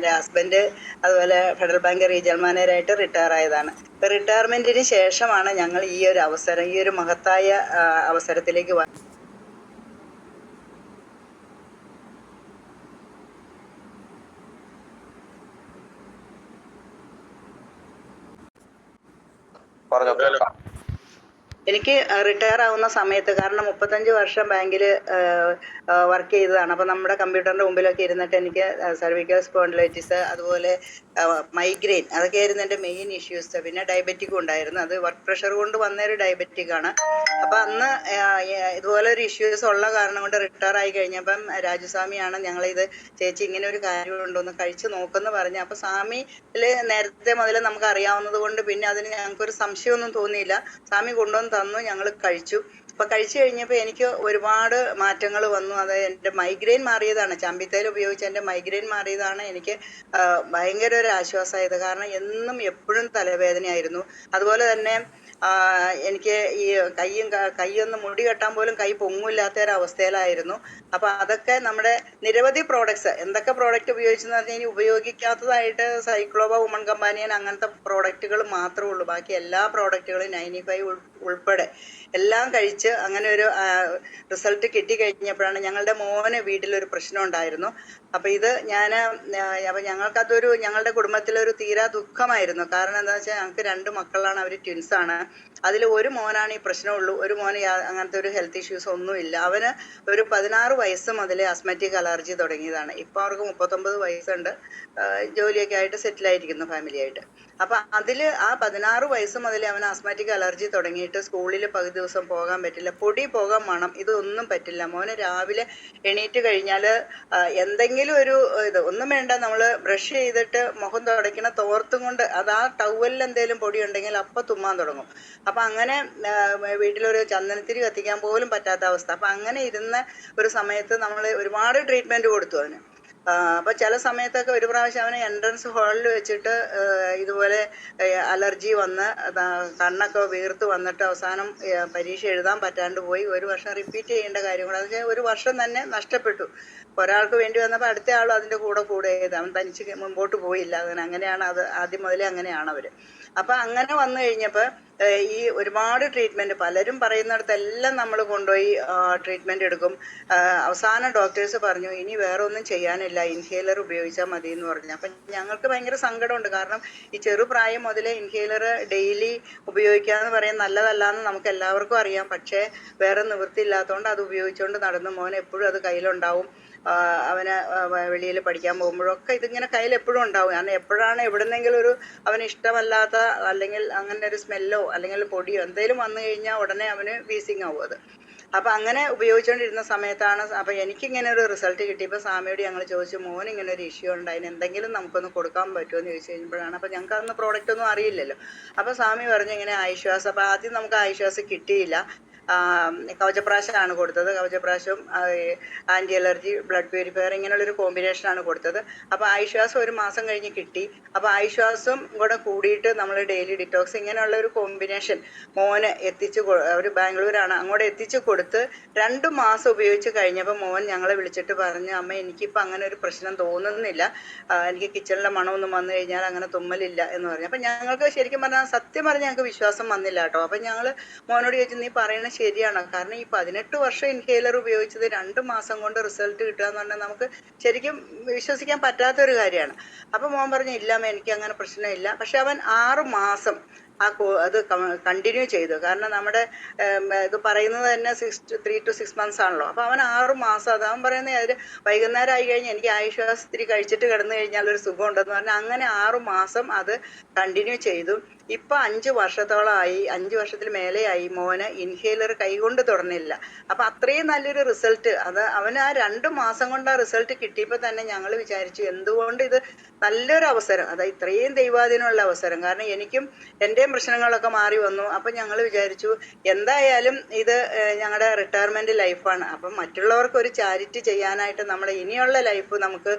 എൻ്റെ ഹസ്ബൻഡ് അതുപോലെ federal bank regional മാനേജറായിട്ട് retire ആയതാണ്. ഇപ്പം റിട്ടയർമെൻറ്റിന് ശേഷമാണ് ഞങ്ങൾ ഈ ഒരു അവസരം, ഈ ഒരു മഹത്തായ അവസരത്തിലേക്ക് എനിക്ക് റിട്ടയർ ആവുന്ന സമയത്ത്, കാരണം 35 വർഷം ബാങ്കിൽ വർക്ക് ചെയ്തതാണ്. അപ്പം നമ്മുടെ കമ്പ്യൂട്ടറിൻ്റെ മുമ്പിലൊക്കെ ഇരുന്നിട്ട് എനിക്ക് സർവിക്കൽ സ്പോണ്ടിലൈറ്റിസ്, അതുപോലെ മൈഗ്രെയിൻ, അതൊക്കെയായിരുന്നു എൻ്റെ മെയിൻ ഇഷ്യൂസ്. പിന്നെ ഡയബറ്റിക്കും ഉണ്ടായിരുന്നു. അത് വർക്ക് പ്രഷർ കൊണ്ട് വന്നൊരു ഡയബറ്റിക്കാണ്. അപ്പം അന്ന് ഇതുപോലെ ഒരു ഇഷ്യൂസ് ഉള്ള കാരണം കൊണ്ട് റിട്ടയർ ആയി കഴിഞ്ഞപ്പം രാജുസ്വാമിയാണ് ഞങ്ങളിത്, ചേച്ചി ഇങ്ങനെ ഒരു കാര്യമുണ്ടോന്ന് കഴിച്ച് നോക്കുമെന്ന് പറഞ്ഞു. അപ്പം സ്വാമിയിൽ നേരത്തെ മുതൽ നമുക്ക് അറിയാവുന്നത് കൊണ്ട് പിന്നെ അതിന് ഞങ്ങൾക്കൊരു സംശയമൊന്നും തോന്നിയില്ല. സ്വാമി കൊണ്ടുവന്ന് തന്നു, ഞങ്ങൾ കഴിച്ചു. അപ്പം കഴിച്ചു കഴിഞ്ഞപ്പോൾ എനിക്ക് ഒരുപാട് മാറ്റങ്ങൾ വന്നു. അത് എൻ്റെ മൈഗ്രെയിൻ മാറിയതാണ്, ചാമ്പിത്തേൽ ഉപയോഗിച്ച് എൻ്റെ മൈഗ്രെയിൻ മാറിയതാണ് എനിക്ക് ഭയങ്കര ഒരു ആശ്വാസമായത്. കാരണം എന്നും എപ്പോഴും തലവേദനയായിരുന്നു. അതുപോലെ തന്നെ എനിക്ക് ഈ കൈയൊന്ന് മുടി കെട്ടാൻ പോലും കൈ പൊങ്ങില്ലാത്ത ഒരവസ്ഥയിലായിരുന്നു. അപ്പം അതൊക്കെ നമ്മുടെ നിരവധി പ്രോഡക്ട്സ്, എന്തൊക്കെ പ്രോഡക്റ്റ് ഉപയോഗിച്ചെന്ന് പറഞ്ഞാൽ ഇനി ഉപയോഗിക്കാത്തതായിട്ട് സൈക്ലോബ, വുമൺ കമ്പാനിയൻ അങ്ങനത്തെ പ്രോഡക്റ്റുകൾ മാത്രമേ ഉള്ളൂ. ബാക്കി എല്ലാ പ്രോഡക്റ്റുകളും 95 ഉൾപ്പെടെ എല്ലാം കഴിച്ച് അങ്ങനെ ഒരു റിസൾട്ട് കിട്ടിക്കഴിഞ്ഞപ്പോഴാണ് ഞങ്ങളുടെ മോന് വീട്ടിലൊരു പ്രശ്നം ഉണ്ടായിരുന്നു. അപ്പം ഇത് ഞാൻ അപ്പം ഞങ്ങൾക്കതൊരു, ഞങ്ങളുടെ കുടുംബത്തിലൊരു തീരാ ദുഃഖമായിരുന്നു. കാരണം എന്താണെന്ന് വെച്ചാൽ ഞങ്ങൾക്ക് 2 മക്കളാണ്, അവർ ട്വിൻസാണ്. അതിൽ ഒരു മോനാണ് ഈ പ്രശ്നമുള്ളൂ, ഒരു മോന് അങ്ങനത്തെ ഒരു ഹെൽത്ത് ഇഷ്യൂസ് ഒന്നുമില്ല. അവന് ഒരു 16 വയസ്സ് മുതലേ അസ്മറ്റിക് അലർജി തുടങ്ങിയതാണ്. ഇപ്പോൾ അവർക്ക് 39 വയസ്സുണ്ട്, ജോലിയൊക്കെ ആയിട്ട് സെറ്റിലായിരിക്കുന്നു ഫാമിലിയായിട്ട്. അപ്പം അതിൽ ആ 16 വയസ്സ് മുതലേ അവന് അസ്മാറ്റിക് അലർജി തുടങ്ങിയിട്ട് സ്കൂളിൽ പകുതി ദിവസം പോകാൻ പറ്റില്ല, പൊടി, പോകാൻ, മണം, ഇതൊന്നും പറ്റില്ല. മോന് രാവിലെ എണീറ്റ് കഴിഞ്ഞാൽ എന്തെങ്കിലും ഒരു ഒന്നും വേണ്ട, നമ്മൾ ബ്രഷ് ചെയ്തിട്ട് മുഖം തുടയ്ക്കണ തോർത്തും കൊണ്ട് അത് ആ ടവലിൽ എന്തെങ്കിലും പൊടി ഉണ്ടെങ്കിൽ അപ്പം തുമ്മാൻ തുടങ്ങും. അപ്പം അങ്ങനെ വീട്ടിലൊരു ചന്ദനത്തിരി കത്തിക്കാൻ പോലും പറ്റാത്ത അവസ്ഥ. അപ്പം അങ്ങനെ ഇരുന്ന ഒരു സമയത്ത് നമ്മൾ ഒരുപാട് ട്രീറ്റ്മെൻറ്റ് കൊടുത്തു അവന്. അപ്പോൾ ചില സമയത്തൊക്കെ ഒരു പ്രാവശ്യം അവനെ എൻട്രൻസ് ഹാളിൽ വെച്ചിട്ട് ഇതുപോലെ അലർജി വന്ന് കണ്ണൊക്കെ വീർത്ത് വന്നിട്ട് അവസാനം പരീക്ഷ എഴുതാൻ പറ്റാണ്ട് പോയി. 1 വർഷം റിപ്പീറ്റ് ചെയ്യേണ്ട കാര്യം കൂടെ, അത് 1 വർഷം തന്നെ നഷ്ടപ്പെട്ടു. ഒരാൾക്ക് വേണ്ടി വന്നപ്പോൾ അടുത്ത ആളും അതിൻ്റെ കൂടെ ചെയ്ത് അവൻ തനിച്ച് മുമ്പോട്ട് പോയില്ല. അങ്ങനെയാണ് അത്, ആദ്യം മുതലേ അങ്ങനെയാണ് അവർ. അപ്പം അങ്ങനെ വന്നു കഴിഞ്ഞപ്പോൾ ഈ ഒരുപാട് ട്രീറ്റ്മെൻറ്റ് പലരും പറയുന്നിടത്തെല്ലാം നമ്മൾ കൊണ്ടുപോയി ട്രീറ്റ്മെൻറ്റ് എടുക്കും. അവസാനം ഡോക്ടേഴ്സ് പറഞ്ഞു ഇനി വേറെ ഒന്നും ചെയ്യാനില്ല, ഇൻഹേലർ ഉപയോഗിച്ചാൽ മതി എന്ന് പറഞ്ഞു. അപ്പം ഞങ്ങൾക്ക് ഭയങ്കര സങ്കടമുണ്ട്. കാരണം ഈ ചെറുപ്രായം മുതലേ ഇൻഹേലർ ഡെയിലി ഉപയോഗിക്കുക എന്ന് പറയാൻ നല്ലതല്ല എന്ന് നമുക്ക് എല്ലാവർക്കും അറിയാം. പക്ഷേ വേറെ നിവൃത്തിയില്ലാത്തതുകൊണ്ട് അത് ഉപയോഗിച്ചുകൊണ്ട് നടന്നു. മോൻ എപ്പോഴും അത് കയ്യിലുണ്ടാവും. അവന് വെളിയിൽ പഠിക്കാൻ പോകുമ്പോഴൊക്കെ ഇതിങ്ങനെ കയ്യിൽ എപ്പോഴും ഉണ്ടാവും. കാരണം എപ്പോഴാണ് എവിടുന്നെങ്കിലും ഒരു അവന് ഇഷ്ടമല്ലാത്ത, അല്ലെങ്കിൽ അങ്ങനെ ഒരു സ്മെല്ലോ അല്ലെങ്കിൽ പൊടിയോ എന്തെങ്കിലും വന്നു കഴിഞ്ഞാൽ ഉടനെ അവന് വീസിങ് ആവും അത്. അപ്പം അങ്ങനെ ഉപയോഗിച്ചുകൊണ്ടിരുന്ന സമയത്താണ്, അപ്പം എനിക്കിങ്ങനെ ഒരു റിസൾട്ട് കിട്ടിയപ്പോൾ സ്വാമിയോട് ഞങ്ങൾ ചോദിച്ചു, മോൻ ഇങ്ങനെ ഒരു ഇഷ്യൂ ഉണ്ട്, അതിന് എന്തെങ്കിലും നമുക്കൊന്ന് കൊടുക്കാൻ പറ്റുമോ എന്ന് ചോദിച്ചു കഴിഞ്ഞപ്പോഴാണ്, അപ്പം ഞങ്ങൾക്ക് അന്ന് പ്രോഡക്റ്റ് ഒന്നും അറിയില്ലല്ലോ. അപ്പോൾ സ്വാമി പറഞ്ഞു ഇങ്ങനെ ആശ്വാസം. അപ്പോൾ ആദ്യം നമുക്ക് ആശ്വാസം കിട്ടിയില്ല, കവചപ്രാശമാണ് കൊടുത്തത്. കവചപ്രാശവും ആൻറ്റി അലർജി ബ്ലഡ് പ്യൂരിഫയർ ഇങ്ങനെയുള്ളൊരു കോമ്പിനേഷനാണ് കൊടുത്തത്. അപ്പോൾ ആശ്വാസം 1 മാസം കഴിഞ്ഞ് കിട്ടി. അപ്പോൾ ആശ്വാസം കൂടെ കൂടിയിട്ട് നമ്മൾ ഡെയിലി ഡിറ്റോക്സ് ഇങ്ങനെയുള്ള ഒരു കോമ്പിനേഷൻ മോന് എത്തിച്ച്, അവർ ബാംഗ്ലൂരാണ്, അങ്ങോട്ട് എത്തിച്ച് കൊടുത്ത് 2 മാസം ഉപയോഗിച്ച് കഴിഞ്ഞപ്പോൾ മോൻ ഞങ്ങളെ വിളിച്ചിട്ട് പറഞ്ഞു, അമ്മ എനിക്കിപ്പോൾ അങ്ങനെ ഒരു പ്രശ്നം തോന്നുന്നില്ല, എനിക്ക് കിച്ചണിലെ മണമൊന്നും വന്നു കഴിഞ്ഞാൽ അങ്ങനെ തുമ്മലില്ല എന്ന് പറഞ്ഞു. അപ്പം ഞങ്ങൾക്ക് ശരിക്കും പറഞ്ഞാൽ, സത്യം പറഞ്ഞാൽ ഞങ്ങൾക്ക് വിശ്വാസം വന്നില്ല കേട്ടോ. അപ്പം ഞങ്ങൾ മോനോട് ചോദിച്ചു, നീ പറയണത് ശരിയാണോ? കാരണം ഈ 18 വർഷം ഇൻഹേലർ ഉപയോഗിച്ചത് 2 മാസം കൊണ്ട് റിസൾട്ട് കിട്ടുക എന്ന് പറഞ്ഞാൽ നമുക്ക് ശരിക്കും വിശ്വസിക്കാൻ പറ്റാത്തൊരു കാര്യമാണ്. അപ്പം മോൻ പറഞ്ഞു ഇല്ല എനിക്ക് അങ്ങനെ പ്രശ്നമില്ല. പക്ഷെ അവൻ 6 മാസം അത് കണ്ടിന്യൂ ചെയ്തു. കാരണം നമ്മുടെ ഇത് പറയുന്നത് തന്നെ 3 to 6 months ആണല്ലോ. അപ്പോൾ അവൻ 6 മാസം അത് അവൻ പറയുന്നത്, അതിൽ വൈകുന്നേരം ആയി കഴിഞ്ഞാൽ എനിക്ക് ആശ്വാസത്തിരി കഴിച്ചിട്ട് കിടന്നു കഴിഞ്ഞാൽ ഒരു സുഖം ഉണ്ടെന്ന് പറഞ്ഞാൽ അങ്ങനെ 6 മാസം അത് കണ്ടിന്യൂ ചെയ്തു. ഇപ്പം 5 വർഷത്തോളമായി, 5 വർഷത്തിൽ മേലെയായി മോന് ഇൻഹേലർ കൈകൊണ്ട് തുടർന്നില്ല. അപ്പം അത്രയും നല്ലൊരു റിസൾട്ട്, അത് അവന് ആ 2 മാസം കൊണ്ട് ആ റിസൾട്ട് കിട്ടിയപ്പോൾ തന്നെ ഞങ്ങൾ വിചാരിച്ചു എന്തുകൊണ്ട് ഇത് നല്ലൊരു അവസരം, അതായത് ഇത്രയും ദൈവാധീനമുള്ള അവസരം. കാരണം എനിക്കും എൻ്റെ ഇത്രയും പ്രശ്നങ്ങളൊക്കെ മാറി വന്നു. അപ്പം ഞങ്ങൾ വിചാരിച്ചു എന്തായാലും ഇത് ഞങ്ങളുടെ റിട്ടയർമെൻറ്റ് ലൈഫാണ്. അപ്പം മറ്റുള്ളവർക്ക് ഒരു ചാരിറ്റി ചെയ്യാനായിട്ട് നമ്മുടെ ഇനിയുള്ള ലൈഫ് നമുക്ക്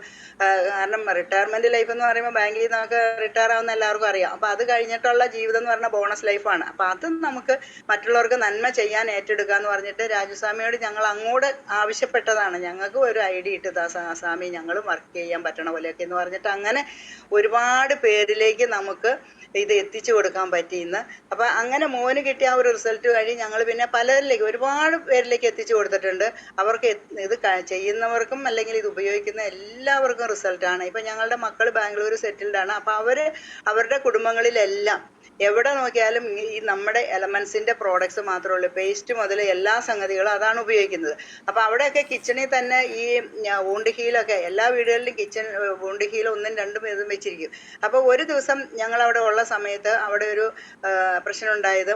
കാരണം റിട്ടയർമെൻറ്റ് ലൈഫ് എന്ന് പറയുമ്പോൾ ബാങ്കിൽ നമുക്ക് റിട്ടയർ ആവുന്ന എല്ലാവർക്കും അറിയാം. അപ്പം അത് കഴിഞ്ഞിട്ടുള്ള ജീവിതം എന്ന് പറഞ്ഞാൽ ബോണസ് ലൈഫാണ്. അപ്പം അത് നമുക്ക് മറ്റുള്ളവർക്ക് നന്മ ചെയ്യാൻ ഏറ്റെടുക്കുക എന്ന് പറഞ്ഞിട്ട് രാജുസ്വാമിയോട് ഞങ്ങൾ അങ്ങോട്ട് ആവശ്യപ്പെട്ടതാണ്. ഞങ്ങൾക്ക് ഒരു ഐഡിയ ഇട്ടതാ സ്വാമി, ഞങ്ങളും വർക്ക് ചെയ്യാൻ പറ്റണ പോലെയൊക്കെ എന്ന് പറഞ്ഞിട്ട് അങ്ങനെ ഒരുപാട് പേരിലേക്ക് നമുക്ക് ഇത് എത്തിച്ചു കൊടുക്കാൻ പറ്റിയെന്ന്. അപ്പം അങ്ങനെ മോന് കിട്ടിയ ആ ഒരു റിസൾട്ട് വഴി ഞങ്ങൾ പിന്നെ പലരിലേക്ക് ഒരുപാട് പേരിലേക്ക് എത്തിച്ചു കൊടുത്തിട്ടുണ്ട്. അവർക്ക് ഇത് ചെയ്യുന്നവർക്കും അല്ലെങ്കിൽ ഇത് ഉപയോഗിക്കുന്ന എല്ലാവർക്കും റിസൾട്ടാണ്. ഇപ്പം ഞങ്ങളുടെ മക്കൾ ബാംഗ്ലൂർ സെറ്റിൽഡാണ്. അപ്പം അവരുടെ കുടുംബങ്ങളിലെല്ലാം എവിടെ നോക്കിയാലും ഈ നമ്മുടെ എലമെൻസിൻ്റെ പ്രോഡക്ട്സ് മാത്രമേ ഉള്ളൂ. പേസ്റ്റ് മുതൽ എല്ലാ സംഗതികളും അതാണ് ഉപയോഗിക്കുന്നത്. അപ്പോൾ അവിടെയൊക്കെ കിച്ചണിൽ തന്നെ ഈ വൂണ്ട് ഹീലൊക്കെ എല്ലാ വീടുകളിലും കിച്ചൺ വൂണ്ട് ഹീൽ 1ഉം 2ഉം ഇതും വെച്ചിരിക്കും. അപ്പോൾ ഒരു ദിവസം ഞങ്ങൾ അവിടെ ഉള്ള സമയത്ത് അവിടെ ഒരു പ്രശ്നം ഉണ്ടായത്,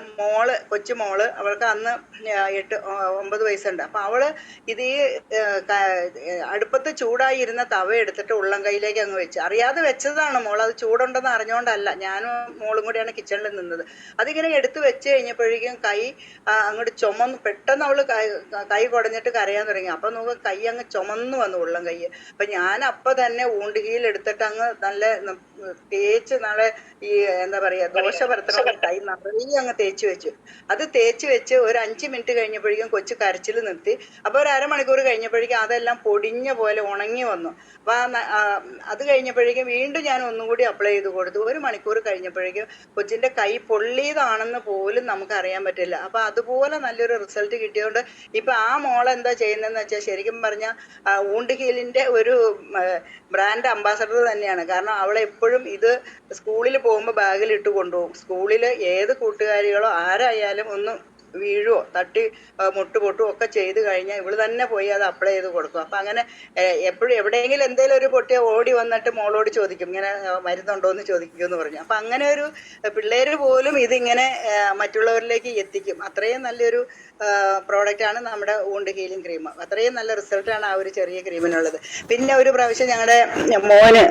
കൊച്ചുമോള് അവൾക്ക് അന്ന് 8-9 വയസ്സുണ്ട്. അപ്പോൾ അവള് ഇത് ഈ അടുപ്പത്ത് ചൂടായി ഇരുന്ന തവ എടുത്തിട്ട് ഉള്ളം കൈയിലേക്ക് അങ്ങ് വെച്ച്, അറിയാതെ വെച്ചതാണ് മോൾ, അത് ചൂടുണ്ടെന്ന് അറിഞ്ഞുകൊണ്ടല്ല. ഞാനും മോളും കൂടിയാണ് കിച്ചണിൽ നിന്നത്. അതിങ്ങനെ എടുത്ത് വെച്ച് കഴിഞ്ഞപ്പോഴേക്കും കൈ അങ്ങോട്ട് ചുമന്ന്, പെട്ടെന്ന് അവള് കൈ കുടഞ്ഞിട്ട് കരയാൻ തുടങ്ങി. അപ്പം നോക്കുക കൈ അങ്ങ് ചുമന്ന് വന്നു ഉള്ളം കൈ. അപ്പം ഞാൻ അപ്പം തന്നെ വൂണ്ട് ഹീൽ എടുത്തിട്ട് അങ്ങ് നല്ല തേച്ച് നാളെ ഈ എന്താ പറയുക ദോശ പരത്തണ കൈ നിറയെ അങ്ങ് തേച്ച് വെച്ചു. അത് തേച്ച് വെച്ച് ഒരു 5 മിനിറ്റ് കഴിഞ്ഞപ്പോഴേക്കും കൊച്ചു കരച്ചിൽ നിർത്തി. അപ്പോൾ ഒരു അരമണിക്കൂർ കഴിഞ്ഞപ്പോഴേക്കും അതെല്ലാം പൊടിഞ്ഞ പോലെ ഉണങ്ങി വന്നു. അപ്പം അത് കഴിഞ്ഞപ്പോഴേക്കും വീണ്ടും ഞാൻ ഒന്നും കൂടി അപ്ലൈ ചെയ്ത് കൊടുത്തു. 1 മണിക്കൂർ കഴിഞ്ഞപ്പോഴേക്കും കൊച്ചിൻ്റെ കൈ പൊള്ളിയതാണെന്ന് പോലും നമുക്ക് അറിയാൻ പറ്റില്ല. അപ്പം അതുപോലെ നല്ലൊരു റിസൾട്ട് കിട്ടിയതുകൊണ്ട് ഇപ്പം ആ മോളെന്താ ചെയ്യുന്നതെന്ന് വെച്ചാൽ ശരിക്കും പറഞ്ഞാൽ വൂണ്ട് ഹീലിൻ്റെ ഒരു ബ്രാൻഡ് അംബാസഡർ തന്നെയാണ്. കാരണം അവളെപ്പോഴും ഇത് സ്കൂളിൽ പോകുമ്പോൾ ബാഗിൽ ഇട്ട് കൊണ്ടുപോകും. സ്കൂളിൽ ഏത് കൂട്ടുകാരികളോ ആരായാലും ഒന്ന് വീഴുവോ തട്ടി മുട്ടുപൊട്ടും ഒക്കെ ചെയ്ത് കഴിഞ്ഞാൽ ഇവള് തന്നെ പോയി അത് അപ്ലൈ ചെയ്ത് കൊടുക്കും. അപ്പം അങ്ങനെ എപ്പോഴും എവിടെയെങ്കിലും എന്തെങ്കിലും ഒരു പൊട്ടിയ ഓടി വന്നിട്ട് മോളോട് ചോദിക്കും, ഇങ്ങനെ മരുന്നുണ്ടോ എന്ന് ചോദിക്കുമെന്ന് പറഞ്ഞു. അപ്പം അങ്ങനെ ഒരു പിള്ളേർ പോലും ഇതിങ്ങനെ മറ്റുള്ളവരിലേക്ക് എത്തിക്കും. അത്രയും നല്ലൊരു പ്രോഡക്റ്റാണ് നമ്മുടെ വൂണ്ട് ഹീലിംഗ് ക്രീം. അത്രയും നല്ല റിസൾട്ടാണ് ആ ഒരു ചെറിയ ക്രീമിനുള്ളത്. പിന്നെ ഒരു പ്രാവശ്യം ഞങ്ങളുടെ മോന്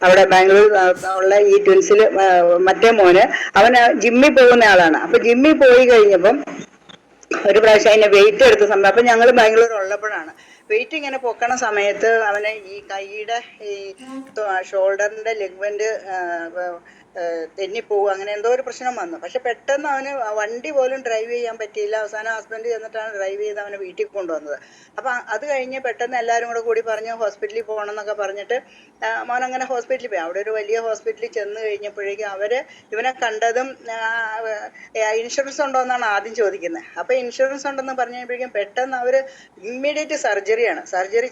അവിടെ ബാംഗ്ലൂർ ഉള്ള ഈ ട്വിൻസിൽ മറ്റേ മോന് അവന് ജിമ്മിൽ പോകുന്ന ആളാണ്. അപ്പൊ ജിമ്മിൽ പോയി കഴിഞ്ഞപ്പം ഒരു പ്രാവശ്യം അതിനെ വെയിറ്റ് എടുത്ത സമയം, അപ്പം ഞങ്ങൾ ബാംഗ്ലൂർ ഉള്ളപ്പോഴാണ് വെയിറ്റ് ഇങ്ങനെ പൊക്കണ സമയത്ത് അവന് ഈ കൈയുടെ ഈ ഷോൾഡറിൻ്റെ ലെഗ്മെൻറ്റ് തെന്നിപ്പോവും, അങ്ങനെ എന്തോ ഒരു പ്രശ്നം വന്നു. പക്ഷെ പെട്ടെന്ന് അവന് വണ്ടി പോലും ഡ്രൈവ് ചെയ്യാൻ പറ്റിയില്ല. അവസാനം ഹസ്ബൻഡ് ചെന്നിട്ടാണ് ഡ്രൈവ് ചെയ്ത് അവനെ വീട്ടിൽ കൊണ്ടുവന്നത്. അപ്പം അത് കഴിഞ്ഞ് പെട്ടെന്ന് എല്ലാവരും കൂടി പറഞ്ഞ് ഹോസ്പിറ്റലിൽ പോകണം എന്നൊക്കെ പറഞ്ഞിട്ട് മോനങ്ങനെ ഹോസ്പിറ്റലിൽ പോയി. അവിടെ ഒരു വലിയ ഹോസ്പിറ്റലിൽ ചെന്ന് കഴിഞ്ഞപ്പോഴേക്കും ഇവനെ കണ്ടതും ഇൻഷുറൻസ് ഉണ്ടോ എന്നാണ് ആദ്യം ചോദിക്കുന്നത്. അപ്പോൾ ഇൻഷുറൻസ് ഉണ്ടെന്ന് പറഞ്ഞപ്പോഴേക്കും പെട്ടെന്ന് അവർ ഇമ്മീഡിയറ്റ് സർജറി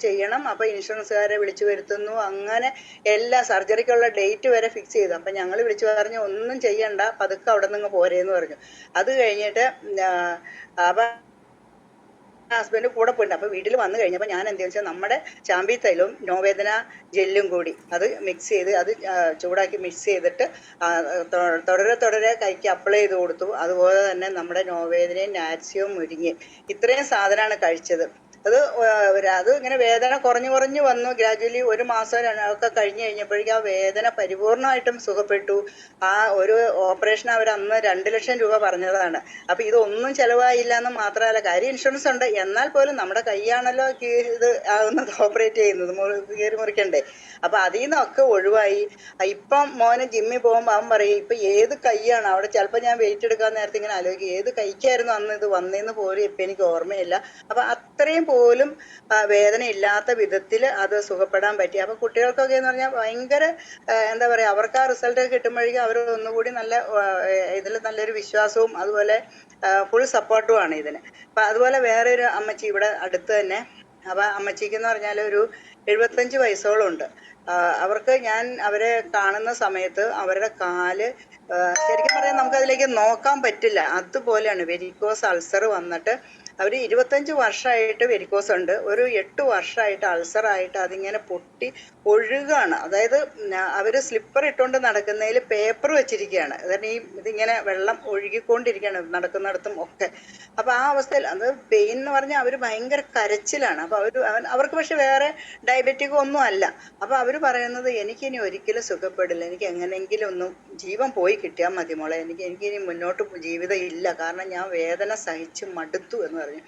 ചെയ്യണം. അപ്പോൾ ഇൻഷുറൻസുകാരെ വിളിച്ചു വരുത്തുന്നു. അങ്ങനെ എല്ലാ സർജറിക്കുള്ള ഡേറ്റ് വരെ ഫിക്സ് ചെയ്തു. അപ്പം ഞങ്ങൾ വിളിച്ചു പറഞ്ഞു ഒന്നും ചെയ്യണ്ട, പതുക്കെ അവിടെ നിന്ന് പോരേന്ന് പറഞ്ഞു. അത് കഴിഞ്ഞിട്ട് അപ്പം ഹസ്ബൻഡ് കൂടെ പോയിട്ടുണ്ട്. അപ്പോൾ വീട്ടിൽ വന്നു കഴിഞ്ഞപ്പോൾ ഞാൻ എന്താണെന്ന് വെച്ചാൽ നമ്മുടെ ചാമ്പി തൈലവും നോവേദന ജെല്ലും കൂടി അത് മിക്സ് ചെയ്ത് അത് ചൂടാക്കി മിക്സ് ചെയ്തിട്ട് തുടരെ കൈക്ക് അപ്ലൈ ചെയ്ത് കൊടുത്തു. അതുപോലെ തന്നെ നമ്മുടെ നോവേദനയും നാറ്റ്സിയും മുരിങ്ങയും ഇത്രയും സാധനമാണ് കഴിച്ചത്. അത് ഇങ്ങനെ വേദന കുറഞ്ഞു വന്നു. ഗ്രാജുവലി 1 മാസം ഒക്കെ കഴിഞ്ഞ് കഴിഞ്ഞപ്പോഴേക്കും ആ വേദന പരിപൂർണമായിട്ടും സുഖപ്പെട്ടു. ആ ഒരു ഓപ്പറേഷൻ അവർ അന്ന് 2 ലക്ഷം രൂപ പറഞ്ഞതാണ്. അപ്പം ഇതൊന്നും ചിലവായില്ല എന്ന് മാത്രമല്ല, കാര്യം ഇൻഷുറൻസ് ഉണ്ട്, എന്നാൽ പോലും നമ്മുടെ കൈയാണല്ലോ ഇത് ആകുന്നത്, ഓപ്പറേറ്റ് ചെയ്യുന്നത്, കീറി മുറിക്കണ്ടേ. അപ്പം അതിൽ നിന്നൊക്കെ ഒഴിവായി. ഇപ്പം മോന് ജിമ്മിൽ പോകുമ്പോൾ അവൻ പറയും ഇപ്പം ഏത് കൈയാണ് അവിടെ, ചിലപ്പോൾ ഞാൻ വെയിറ്റ് എടുക്കാൻ നേരത്തെ ഇങ്ങനെ ആലോചിക്കും ഏത് കൈക്കായിരുന്നു അന്ന് ഇത് വന്നതെന്ന് പോലും ഇപ്പം എനിക്ക് ഓർമ്മയില്ല. അപ്പം അത്രയും പോലും വേദന ഇല്ലാത്ത വിധത്തിൽ അത് സുഖപ്പെടാൻ പറ്റി. അപ്പോൾ കുട്ടികൾക്കൊക്കെ എന്ന് പറഞ്ഞാൽ ഭയങ്കര എന്താ പറയുക, അവർക്ക് ആ റിസൾട്ട് കിട്ടുമ്പോഴേക്കും അവർ ഒന്നുകൂടി നല്ല ഇതിൽ നല്ലൊരു വിശ്വാസവും അതുപോലെ ഫുൾ സപ്പോർട്ടുമാണ് ഇതിന്. അപ്പം അതുപോലെ വേറെ ഒരു അമ്മച്ചി ഇവിടെ അടുത്ത് തന്നെ, അപ്പം അമ്മച്ചിക്കെന്ന് പറഞ്ഞാൽ ഒരു 75 വയസ്സോളം ഉണ്ട്. അവർക്ക് ഞാൻ അവരെ കാണുന്ന സമയത്ത് അവരുടെ കാല് ശരിക്കും പറയാൻ നമുക്കതിലേക്ക് നോക്കാൻ പറ്റില്ല, അതുപോലെയാണ് വെരിക്കോസ് അൾസർ വന്നിട്ട് അവർ 25 വർഷമായിട്ട് വെരിക്കോസ് ഉണ്ട്, ഒരു 8 വർഷമായിട്ട് അൾസറായിട്ട് അതിങ്ങനെ പൊട്ടി ഒഴുകാണ്. അതായത് അവർ സ്ലിപ്പർ ഇട്ടുകൊണ്ട് നടക്കുന്നതിൽ പേപ്പർ വെച്ചിരിക്കുകയാണ്, അതായത് ഇതിങ്ങനെ വെള്ളം ഒഴുകിക്കൊണ്ടിരിക്കുകയാണ് നടക്കുന്നിടത്തും ഒക്കെ. അപ്പോൾ ആ അവസ്ഥയിൽ അത് പെയിൻ എന്ന് പറഞ്ഞാൽ അവർ ഭയങ്കര കരച്ചിലാണ്. അപ്പോൾ അവർക്ക് പക്ഷെ വേറെ ഡയബറ്റിക് ഒന്നും അല്ല. അപ്പോൾ അവർ പറയുന്നത് എനിക്കിനി ഒരിക്കലും സുഖപ്പെടില്ല, എനിക്ക് എങ്ങനെയെങ്കിലും ഒന്നും ജീവൻ പോയി കിട്ടിയാൽ മതി മോളെ, എനിക്കിനി മുന്നോട്ട് ജീവിതം ഇല്ല, കാരണം ഞാൻ വേദന സഹിച്ച് മടുത്തു എന്ന് പറഞ്ഞു.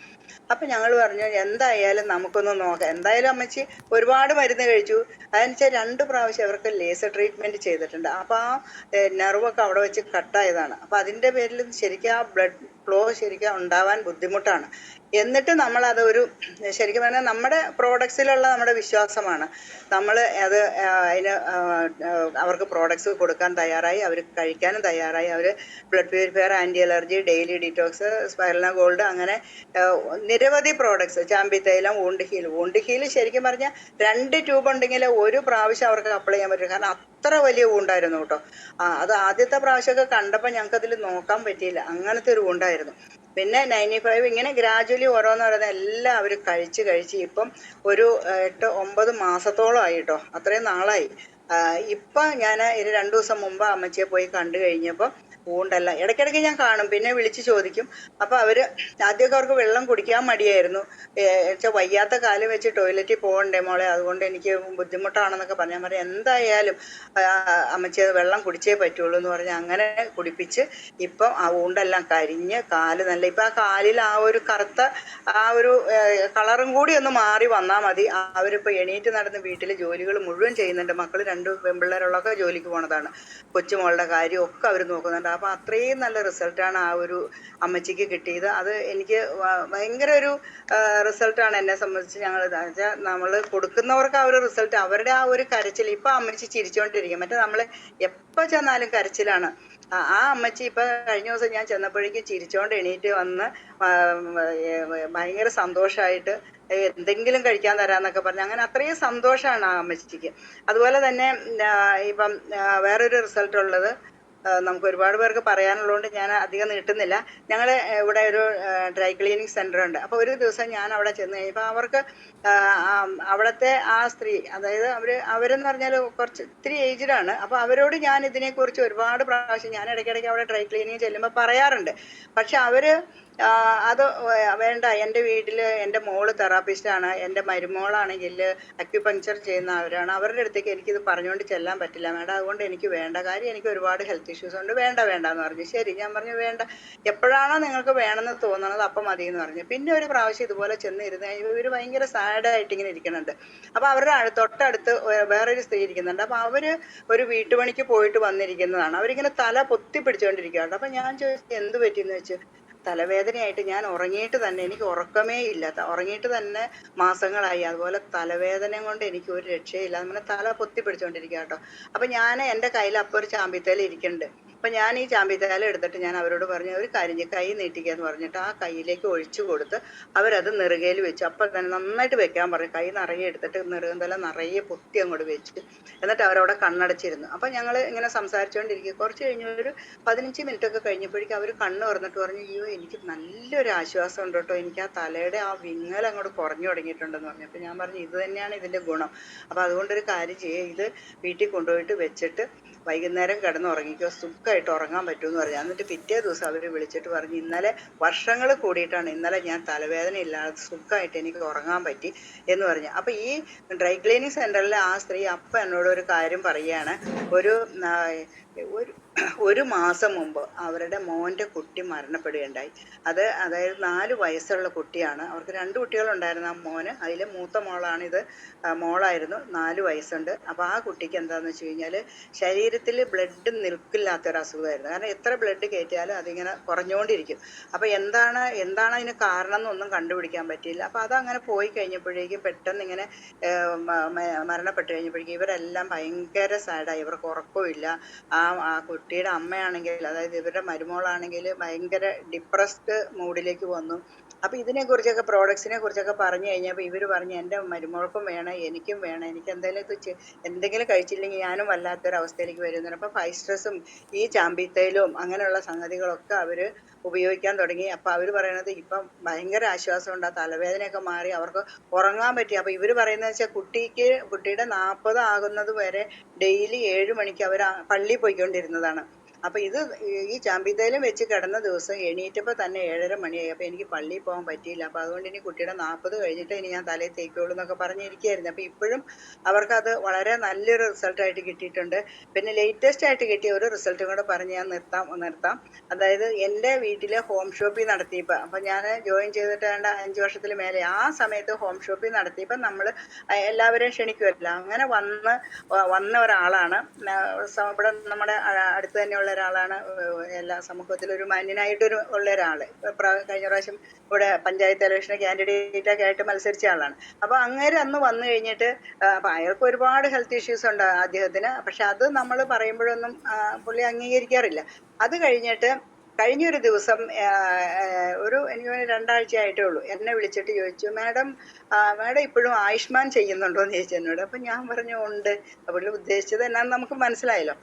അപ്പം ഞങ്ങൾ പറഞ്ഞു എന്തായാലും നമുക്കൊന്ന് നോക്കാം. എന്തായാലും അമ്മച്ചി ഒരുപാട് മരുന്ന് കഴിച്ചു. അതെന്നുവെച്ചാൽ 2 പ്രാവശ്യം അവർക്ക് ലേസർ ട്രീറ്റ്മെൻറ്റ് ചെയ്തിട്ടുണ്ട്. അപ്പോൾ ആ നെർവൊക്കെ അവിടെ വെച്ച് കട്ടായതാണ്. അപ്പോൾ അതിൻ്റെ പേരിൽ ശരിക്കും ആ ബ്ലഡ് ഫ്ലോ ശരിക്കും ഉണ്ടാവാൻ ബുദ്ധിമുട്ടാണ്. എന്നിട്ട് നമ്മളതൊരു ശരിക്കും പറഞ്ഞാൽ നമ്മുടെ പ്രോഡക്ട്സിലുള്ള നമ്മുടെ വിശ്വാസമാണ്. നമ്മൾ അത് അതിന് അവർക്ക് പ്രോഡക്ട്സ് കൊടുക്കാൻ തയ്യാറായി, അവർ കഴിക്കാനും തയ്യാറായി. അവർ blood purifier, anti allergy, daily detox, spirulina gold, അങ്ങനെ നിരവധി പ്രോഡക്ട്സ്, ചാമ്പി തൈലം, വൂണ്ട് ഹീൽ ശരിക്കും പറഞ്ഞാൽ 2 ട്യൂബ് ഉണ്ടെങ്കിൽ ഒരു പ്രാവശ്യം അവർക്ക് അപ്ലൈ ചെയ്യാൻ പറ്റും. കാരണം അത്ര വലിയ വൂണ്ടായിരുന്നു കേട്ടോ. അത് ആദ്യത്തെ പ്രാവശ്യമൊക്കെ കണ്ടപ്പോൾ ഞങ്ങൾക്കതിൽ നോക്കാൻ പറ്റിയില്ല, അങ്ങനത്തെ ഒരു വൂണ്ടായിരുന്നു. പിന്നെ 95 ഇങ്ങനെ ഗ്രാജുവലി ഓരോന്നോരോന്ന് എല്ലാം അവർ കഴിച്ച് ഇപ്പം ഒരു 8-9 മാസത്തോളമായി കേട്ടോ, അത്രയും നാളായി. ഇപ്പം ഞാൻ 2 ദിവസം മുമ്പ് അമ്മച്ചിയെ പോയി കണ്ടു കഴിഞ്ഞപ്പോൾ വൂണ്ടല്ല, ഇടയ്ക്കിടയ്ക്ക് ഞാൻ കാണും, പിന്നെ വിളിച്ച് ചോദിക്കും. അപ്പോൾ അവർ ആദ്യമൊക്കെ അവർക്ക് വെള്ളം കുടിക്കാൻ മടിയായിരുന്നു. വെച്ചാൽ വയ്യാത്ത കാലം വെച്ച് ടോയ്ലറ്റിൽ പോകണ്ടേ മോളെ, അതുകൊണ്ട് എനിക്ക് ബുദ്ധിമുട്ടാണെന്നൊക്കെ പറഞ്ഞു. ഞാൻ പറയാം എന്തായാലും അമ്മച്ചി അത് വെള്ളം കുടിച്ചേ പറ്റുള്ളൂ എന്ന് പറഞ്ഞ് അങ്ങനെ കുടിപ്പിച്ച് ഇപ്പം ആ വൂണ്ടെല്ലാം കരിഞ്ഞ് കാല് നല്ല, ഇപ്പം ആ കാലിൽ ആ ഒരു കറുത്ത ആ ഒരു കളറും കൂടി ഒന്ന് മാറി വന്നാൽ മതി. അവരിപ്പോൾ എണീറ്റ് നടന്ന് വീട്ടിൽ ജോലികൾ മുഴുവൻ ചെയ്യുന്നുണ്ട്. മക്കൾ 2 പെൺപിള്ളേരുള്ളൊക്കെ ജോലിക്ക് പോണതാണ്. കൊച്ചുമോളുടെ കാര്യം ഒക്കെ അവർ നോക്കുന്നുണ്ട്. അപ്പോൾ അത്രയും നല്ല റിസൾട്ടാണ് ആ ഒരു അമ്മച്ചിക്ക് കിട്ടിയത്. അത് എനിക്ക് ഭയങ്കര ഒരു റിസൾട്ടാണ് എന്നെ സംബന്ധിച്ച്. ഞങ്ങൾ നമ്മൾ കൊടുക്കുന്നവർക്ക് ആ ഒരു റിസൾട്ട്, അവരുടെ ആ ഒരു കരച്ചിൽ. ഇപ്പം അമ്മച്ചി ചിരിച്ചുകൊണ്ടിരിക്കും, മറ്റേ നമ്മൾ എപ്പോൾ ചെന്നാലും കരച്ചിലാണ്. ആ അമ്മച്ചി ഇപ്പം കഴിഞ്ഞ ദിവസം ഞാൻ ചെന്നപ്പോഴേക്കും ചിരിച്ചോണ്ട് എണീറ്റ് വന്ന് ഭയങ്കര സന്തോഷമായിട്ട് എന്തെങ്കിലും കഴിക്കാൻ തരാമെന്നൊക്കെ പറഞ്ഞ്, അങ്ങനെ അത്രയും സന്തോഷമാണ് ആ അമ്മച്ചിക്ക്. അതുപോലെ തന്നെ ഇപ്പം വേറൊരു റിസൾട്ട് ഉള്ളത് നമുക്ക് ഒരുപാട് പേർക്ക് പറയാനുള്ളതുകൊണ്ട് ഞാൻ അധികം നീട്ടുന്നില്ല. ഞങ്ങൾ ഇവിടെ ഒരു ഡ്രൈ ക്ലീനിങ് സെൻ്റർ ഉണ്ട്. അപ്പോൾ ഒരു ദിവസം ഞാൻ അവിടെ ചെന്ന് കഴിഞ്ഞപ്പോൾ അവർക്ക് അവിടുത്തെ ആ സ്ത്രീ, അതായത് അവരെന്ന് പറഞ്ഞാൽ കുറച്ച് ഇത്തിരി ഏജ്ഡാണ്. അപ്പോൾ അവരോട് ഞാൻ ഇതിനെക്കുറിച്ച് ഒരുപാട് പ്രാവശ്യം ഞാൻ ഇടയ്ക്കിടയ്ക്ക് അവിടെ ഡ്രൈ ക്ലീനിങ് ചെല്ലുമ്പോൾ പറയാറുണ്ട്. പക്ഷെ അവർ അത് വേണ്ട, എൻ്റെ വീട്ടിൽ എൻ്റെ മോള് തെറാപ്പിസ്റ്റാണ്, എൻ്റെ മരുമോളാണെങ്കിൽ അക്യുപങ്ക്ചർ ചെയ്യുന്നവരാണ്, അവരുടെ അടുത്തേക്ക് എനിക്കിത് പറഞ്ഞുകൊണ്ട് ചെല്ലാൻ പറ്റില്ല മേഡം, അതുകൊണ്ട് എനിക്ക് വേണ്ട, കാര്യം എനിക്ക് ഒരുപാട് ഹെൽത്ത് ഇഷ്യൂസ് ഉണ്ട്, വേണ്ട എന്ന് പറഞ്ഞു. ശരി, ഞാൻ പറഞ്ഞു വേണ്ട, എപ്പോഴാണോ നിങ്ങൾക്ക് വേണമെന്ന് തോന്നുന്നത് അപ്പം മതി എന്ന് പറഞ്ഞു. പിന്നെ ഒരു പ്രാവശ്യം ഇതുപോലെ ചെന്നിരുന്ന് ഇവർ ഭയങ്കര സാഡായിട്ട് ഇങ്ങനെ ഇരിക്കുന്നുണ്ട്. അപ്പോൾ അവരുടെ തൊട്ടടുത്ത് വേറൊരു സ്ത്രീ ഇരിക്കുന്നുണ്ട്. അപ്പോൾ അവർ ഒരു വീട്ടുപണിക്ക് പോയിട്ട് വന്നിരിക്കുന്നതാണ്. അവരിങ്ങനെ തല പൊത്തി പിടിച്ചുകൊണ്ടിരിക്കുകയാണ്. അപ്പം ഞാൻ ചോദിച്ചു എന്ത് പറ്റിയെന്ന് വെച്ച്, തലവേദനയായിട്ട് ഞാൻ ഉറങ്ങിയിട്ട് തന്നെ, എനിക്ക് ഉറക്കമേ ഇല്ല, ഉറങ്ങിയിട്ട് തന്നെ മാസങ്ങളായി, അതുപോലെ തലവേദന കൊണ്ട് എനിക്ക് ഒരു രക്ഷയില്ല, അങ്ങനെ തല പൊത്തി പിടിച്ചുകൊണ്ടിരിക്കുക കേട്ടോ. അപ്പം ഞാൻ എൻ്റെ കയ്യിൽ അപ്പോൾ ഒരു ചാമ്പിത്തേൽ ഇരിക്കുന്നുണ്ട്. അപ്പം ഞാൻ ഈ ചാമ്പിത്തേല എടുത്തിട്ട് ഞാൻ അവരോട് പറഞ്ഞു ഒരു കാര്യം, കൈ നീട്ടിക്കുക എന്ന് പറഞ്ഞിട്ട് ആ കയ്യിലേക്ക് ഒഴിച്ചു കൊടുത്ത് അവരത് നെറുകയിൽ വെച്ചു. അപ്പം തന്നെ നന്നായിട്ട് വെക്കാൻ പറഞ്ഞു. കൈ നിറയെ എടുത്തിട്ട് നെറുകന്തല നിറയെ പൊത്തി അങ്ങോട്ട് വെച്ച്, എന്നിട്ട് അവരവിടെ കണ്ണടച്ചിരുന്നു. അപ്പം ഞങ്ങൾ ഇങ്ങനെ സംസാരിച്ചുകൊണ്ടിരിക്കുക. കുറച്ച് കഴിഞ്ഞ് ഒരു 15 മിനിറ്റൊക്കെ കഴിഞ്ഞപ്പോഴേക്കും അവർ കണ്ണ് തുറന്നിട്ട് പറഞ്ഞു, അയ്യോ എനിക്ക് നല്ലൊരു ആശ്വാസം ഉണ്ട് കേട്ടോ, എനിക്ക് ആ തലയുടെ ആ വിങ്ങൽ അങ്ങോട്ട് കുറഞ്ഞു തുടങ്ങിയിട്ടുണ്ടെന്ന് പറഞ്ഞു. അപ്പം ഞാൻ പറഞ്ഞു ഇത് തന്നെയാണ് ഇതിൻ്റെ ഗുണം. അപ്പോൾ അതുകൊണ്ടൊരു കാര്യം ചെയ്യുക, ഇത് വീട്ടിൽ കൊണ്ടുപോയിട്ട് വെച്ചിട്ട് വൈകുന്നേരം കിടന്നുറങ്ങിക്കോ, സുഖമായിട്ട് ഉറങ്ങാൻ പറ്റുമെന്ന് പറഞ്ഞു. എന്നിട്ട് പിറ്റേ ദിവസം അവർ വിളിച്ചിട്ട് പറഞ്ഞു ഇന്നലെ വർഷങ്ങൾ കൂടിയിട്ടാണ് ഇന്നലെ ഞാൻ തലവേദന ഇല്ലാതെ സുഖമായിട്ട് എനിക്ക് ഉറങ്ങാൻ പറ്റി എന്ന് പറഞ്ഞു. അപ്പോൾ ഈ ഡ്രൈ ക്ലീനിങ് സെൻ്ററിലെ ആ സ്ത്രീ അപ്പം എന്നോട് ഒരു കാര്യം പറയുകയാണ്, ഒരു മാസം മുമ്പ് അവരുടെ മോൻ്റെ കുട്ടി മരണപ്പെടുകയുണ്ടായി. അതായത് 4 വയസ്സുള്ള കുട്ടിയാണ്. അവർക്ക് 2 കുട്ടികളുണ്ടായിരുന്നു. ആ മോന്, അതിൽ മൂത്ത മോളാണിത്, മോളായിരുന്നു, 4 വയസ്സുണ്ട്. അപ്പോൾ ആ കുട്ടിക്ക് എന്താണെന്ന് വെച്ച് കഴിഞ്ഞാൽ ശരീരത്തിൽ ബ്ലഡ് നിൽക്കില്ലാത്തൊരു അസുഖമായിരുന്നു. കാരണം എത്ര ബ്ലഡ് കയറ്റിയാലും അതിങ്ങനെ കുറഞ്ഞുകൊണ്ടിരിക്കും. അപ്പോൾ എന്താണ് അതിന് കാരണം എന്നൊന്നും കണ്ടുപിടിക്കാൻ പറ്റിയില്ല. അപ്പോൾ അതങ്ങനെ പോയി കഴിഞ്ഞപ്പോഴേക്കും പെട്ടെന്ന് ഇങ്ങനെ മരണപ്പെട്ട് കഴിഞ്ഞപ്പോഴേക്കും ഇവരെല്ലാം ഭയങ്കര സാഡായി, ഇവർക്ക് ഉറക്കമില്ല. ആ കുട്ടിയുടെ അമ്മയാണെങ്കിൽ, അതായത് ഇവരുടെ മരുമോളാണെങ്കിൽ ഭയങ്കര ഡിപ്രസ്ഡ് മൂഡിലേക്ക് വന്നു. അപ്പൊ ഇതിനെക്കുറിച്ചൊക്കെ പ്രോഡക്ട്സിനെ കുറിച്ചൊക്കെ പറഞ്ഞു കഴിഞ്ഞപ്പോൾ ഇവർ പറഞ്ഞു എൻ്റെ മരുമകൾക്കും വേണം എനിക്കും വേണം, എനിക്ക് എന്തെങ്കിലും കഴിച്ചില്ലെങ്കിൽ ഞാനും വല്ലാത്തൊരവസ്ഥയിലേക്ക് വരുന്നുണ്ട്. അപ്പോൾ ഫൈസ്ട്രെസ്സും ഈ ചാമ്പിത്തേയിലും അങ്ങനെയുള്ള സംഗതികളൊക്കെ അവർ ഉപയോഗിക്കാൻ തുടങ്ങി. അപ്പോൾ അവർ പറയണത് ഇപ്പം ഭയങ്കര ആശ്വാസമുണ്ട്, ആ തലവേദനയൊക്കെ മാറി അവർക്ക് ഉറങ്ങാൻ പറ്റി. അപ്പോൾ ഇവർ പറയുന്നത് വെച്ചാൽ കുട്ടിയുടെ 40 ആകുന്നത് വരെ ഡെയിലി 7 മണിക്ക് അവർ പള്ളിയിൽ പോയിക്കൊണ്ടിരുന്നതാണ്. അപ്പോൾ ഈ ചാമ്പിത്തേയിലും വെച്ച് കിടന്ന ദിവസം എണീറ്റപ്പോൾ തന്നെ 7:30 മണിയായി. അപ്പോൾ എനിക്ക് പള്ളിയിൽ പോകാൻ പറ്റിയില്ല, അപ്പോൾ അതുകൊണ്ട് ഇനി കുട്ടിയുടെ 40 കഴിഞ്ഞിട്ട് ഇനി ഞാൻ തലയിൽ തേക്കുള്ളൂ എന്നൊക്കെ പറഞ്ഞിരിക്കുകയായിരുന്നു. അപ്പോൾ ഇപ്പോഴും അവർക്കത് വളരെ നല്ലൊരു റിസൾട്ടായിട്ട് കിട്ടിയിട്ടുണ്ട്. പിന്നെ ലേറ്റസ്റ്റ് ആയിട്ട് കിട്ടിയ ഒരു റിസൾട്ടും കൂടെ പറഞ്ഞ് ഞാൻ നിർത്താം. അതായത് എൻ്റെ വീട്ടിൽ ഹോം ഷോപ്പിൽ നടത്തിയപ്പോൾ, അപ്പോൾ ഞാൻ ജോയിൻ ചെയ്തിട്ട് 5 വർഷത്തിൽ മേലെ, ആ സമയത്ത് ഹോം ഷോപ്പിൽ നടത്തിയപ്പോൾ നമ്മൾ എല്ലാവരെയും ക്ഷണിക്കുമല്ലോ. അങ്ങനെ വന്ന ഒരാളാണ്, ഇവിടെ നമ്മുടെ അടുത്ത് തന്നെയുള്ള ഒരാളാണ്, എല്ലാ സമൂഹത്തിലും ഒരു ഉള്ള ഒരാൾ. കഴിഞ്ഞ പ്രാവശ്യം ഇവിടെ പഞ്ചായത്ത് ഇലക്ഷന് കാൻഡിഡേറ്റൊക്കെ ആയിട്ട് മത്സരിച്ച ആളാണ്. അപ്പോൾ അങ്ങേര് അന്ന് വന്നു കഴിഞ്ഞിട്ട് അപ്പം അയാൾക്ക് ഒരുപാട് ഹെൽത്ത് ഇഷ്യൂസ് ഉണ്ട് അദ്ദേഹത്തിന്. പക്ഷെ അത് നമ്മൾ പറയുമ്പോഴൊന്നും പുള്ളി അംഗീകരിക്കാറില്ല. അത് കഴിഞ്ഞൊരു ദിവസം എനിക്ക് 2 ആഴ്ച ആയിട്ടേ ഉള്ളൂ, എന്നെ വിളിച്ചിട്ട് ചോദിച്ചു, മാഡം ഇപ്പോഴും ആയുഷ്മാൻ ചെയ്യുന്നുണ്ടോ എന്ന് ചോദിച്ചു എന്നോട്. അപ്പം ഞാൻ പറഞ്ഞു ഉണ്ട്. പുള്ളി ഉദ്ദേശിച്ചത് എന്നാന്ന് നമുക്ക് മനസ്സിലായല്ലോ.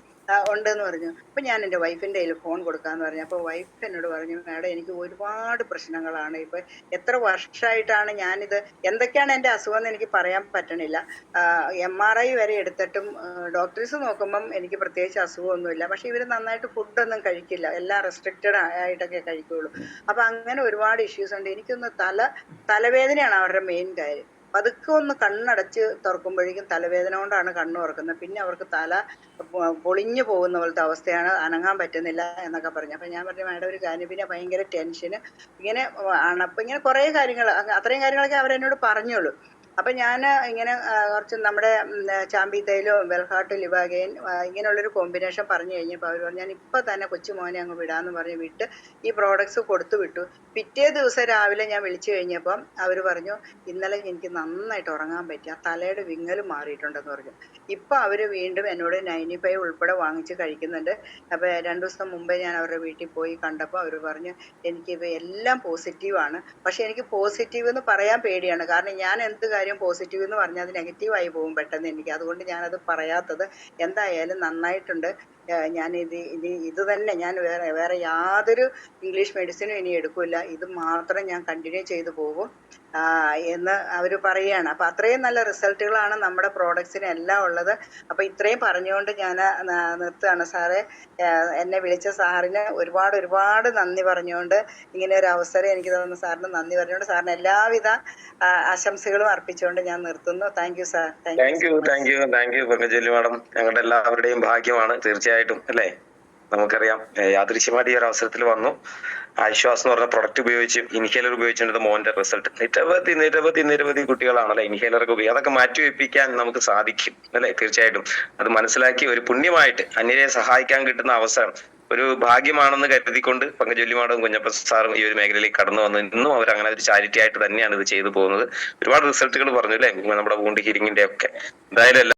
ഉണ്ടെന്ന് പറഞ്ഞു. അപ്പം ഞാൻ എൻ്റെ വൈഫിൻ്റെ കയ്യിൽ ഫോൺ കൊടുക്കാമെന്ന് പറഞ്ഞു. അപ്പോൾ വൈഫ് എന്നോട് പറഞ്ഞു, മാഡം എനിക്ക് ഒരുപാട് പ്രശ്നങ്ങളാണ്, ഇപ്പം എത്ര വർഷമായിട്ടാണ് ഞാനിത്, എന്തൊക്കെയാണ് എൻ്റെ അസുഖം എന്ന് എനിക്ക് പറയാൻ പറ്റണില്ല. MRI വരെ എടുത്തിട്ടും ഡോക്ടേഴ്സ് നോക്കുമ്പം എനിക്ക് പ്രത്യേകിച്ച് അസുഖമൊന്നുമില്ല. പക്ഷെ ഇവർ നന്നായിട്ട് ഫുഡൊന്നും കഴിക്കില്ല, എല്ലാം റെസ്ട്രിക്റ്റഡ് ആയിട്ടൊക്കെ കഴിക്കുകയുള്ളൂ. അപ്പം അങ്ങനെ ഒരുപാട് ഇഷ്യൂസ് ഉണ്ട്. എനിക്കൊന്ന് തലവേദനയാണ് അവരുടെ മെയിൻ കാര്യം. പതുക്കെ ഒന്ന് കണ്ണടച്ച് തുറക്കുമ്പോഴേക്കും തലവേദന കൊണ്ടാണ് കണ്ണ് തുറക്കുന്നത്. പിന്നെ അവർക്ക് തല പൊളിഞ്ഞു പോകുന്ന പോലത്തെ അവസ്ഥയാണ്, അനങ്ങാൻ പറ്റുന്നില്ല എന്നൊക്കെ പറഞ്ഞു. അപ്പം ഞാൻ പറഞ്ഞു, മാഡം ഒരു കാര്യം, പിന്നെ ഭയങ്കര ടെൻഷന് ഇങ്ങനെ അണപ്പ്, ഇങ്ങനെ കുറേ കാര്യങ്ങൾ, അത്രയും കാര്യങ്ങളൊക്കെ അവരെന്നോട് പറഞ്ഞുള്ളൂ. അപ്പം ഞാൻ ഇങ്ങനെ കുറച്ച് നമ്മുടെ ചാമ്പിത്തേയിലും വെൽഹാർട്ട് ലിവാഗൈൻ ഇങ്ങനെയുള്ളൊരു കോമ്പിനേഷൻ പറഞ്ഞു കഴിഞ്ഞപ്പോൾ അവർ പറഞ്ഞു, ഞാൻ ഇപ്പം തന്നെ കൊച്ചുമോനെ അങ്ങ് വിടാമെന്ന് പറഞ്ഞ് വിട്ട് ഈ പ്രോഡക്ട്സ് കൊടുത്തു വിട്ടു. പിറ്റേ ദിവസം രാവിലെ ഞാൻ വിളിച്ചു കഴിഞ്ഞപ്പം അവർ പറഞ്ഞു, ഇന്നലെ എനിക്ക് നന്നായിട്ട് ഉറങ്ങാൻ പറ്റി, ആ തലയുടെ വിങ്ങൽ മാറിയിട്ടുണ്ടെന്ന് പറഞ്ഞു. ഇപ്പം അവർ വീണ്ടും എന്നോട് 95 ഉൾപ്പെടെ വാങ്ങിച്ച് കഴിക്കുന്നുണ്ട്. അപ്പോൾ 2 ദിവസം മുമ്പേ ഞാൻ അവരുടെ വീട്ടിൽ പോയി കണ്ടപ്പോൾ അവർ പറഞ്ഞു, എനിക്കിത് എല്ലാം പോസിറ്റീവാണ്. പക്ഷെ എനിക്ക് പോസിറ്റീവ് എന്ന് പറയാൻ പേടിയാണ്, കാരണം ഞാൻ എന്ത് കാര്യം പോസിറ്റീവ് എന്ന് പറഞ്ഞാൽ അത് നെഗറ്റീവായി പോകും പെട്ടെന്ന് എനിക്ക്. അതുകൊണ്ട് ഞാനത് പറയാത്തത്. എന്തായാലും നന്നായിട്ടുണ്ട്. ഞാൻ ഇത് തന്നെ, ഞാൻ വേറെ യാതൊരു ഇംഗ്ലീഷ് മെഡിസിനും ഇനി എടുക്കില്ല, ഇത് മാത്രം ഞാൻ കണ്ടിന്യൂ ചെയ്തു പോകും എന്ന് അവർ പറയുകയാണ്. അപ്പം അത്രയും നല്ല റിസൾട്ടുകളാണ് നമ്മുടെ പ്രോഡക്ട്സിന് എല്ലാം ഉള്ളത്. അപ്പം ഇത്രയും പറഞ്ഞുകൊണ്ട് ഞാൻ നിർത്തുകയാണ്. സാറേ, എന്നെ വിളിച്ച സാറിന് ഒരുപാട് നന്ദി പറഞ്ഞുകൊണ്ട്, ഇങ്ങനെ ഒരു അവസരം എനിക്ക് തന്ന സാറിന് നന്ദി പറഞ്ഞുകൊണ്ട്, സാറിന് എല്ലാവിധ ആശംസകളും അർപ്പിച്ചുകൊണ്ട് ഞാൻ നിർത്തുന്നു. Thank you sir. Thank you Pankajali madam. ഞങ്ങളുടെ എല്ലാവരുടെയും ഭാഗ്യമാണ് തീർച്ചയായിട്ടും, അല്ലേ? നമുക്കറിയാം, യാദൃശ്യമായിട്ട് ഈ ഒരു അവസരത്തിൽ വന്നു. ആശ്വാസ് എന്ന് പറഞ്ഞ പ്രൊഡക്റ്റ് ഉപയോഗിച്ച്, ഇൻഹേലർ ഉപയോഗിച്ചിട്ട് മോന്റെ റിസൾട്ട് നിരവധി കുട്ടികളാണല്ലേ ഇൻഹേലറൊക്കെ ഉപയോഗിക്കുക. അതൊക്കെ മാറ്റിവെപ്പിക്കാൻ നമുക്ക് സാധിക്കും, അല്ലെ? തീർച്ചയായിട്ടും അത് മനസ്സിലാക്കി ഒരു പുണ്യമായിട്ട് അന്യരെ സഹായിക്കാൻ കിട്ടുന്ന അവസരം ഒരു ഭാഗ്യമാണെന്ന് കരുതിക്കൊണ്ട് പങ്കജലി മാഡവും കുഞ്ഞപ്പ സാറും ഈ ഒരു മേഖലയിലേക്ക് കടന്നു വന്നു. ഇന്നും അവർ അങ്ങനെ ഒരു ചാരിറ്റി ആയിട്ട് തന്നെയാണ് ഇത് ചെയ്തു പോകുന്നത്. ഒരുപാട് റിസൾട്ടുകൾ പറഞ്ഞു, അല്ലെ? നമ്മുടെ വൂണ്ട് ഹീലിംഗിന്റെ ഒക്കെ. എന്തായാലും